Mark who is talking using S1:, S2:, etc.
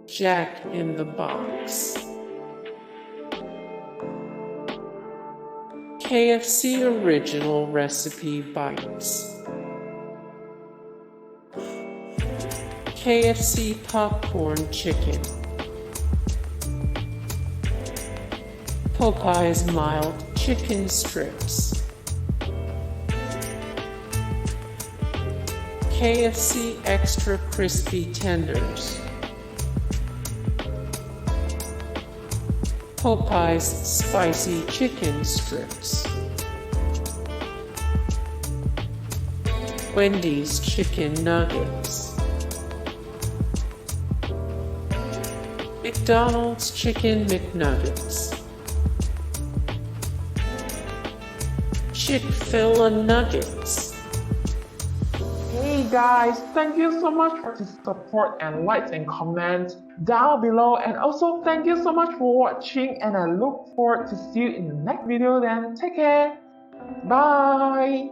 S1: Jack in the Box. KFC Original Recipe Bites. KFC Popcorn Chicken. Popeyes Mild Chicken Strips. KFC Extra Crispy Tenders. Popeyes Spicy Chicken Strips. Wendy's Chicken Nuggets. McDonald's Chicken McNuggets. Chick-fil-A Nuggets.
S2: Hey guys, thank you so much for the support and likes and comments down below, and also thank you so much for watching, and I look forward to see you in the next video. Then take care, bye.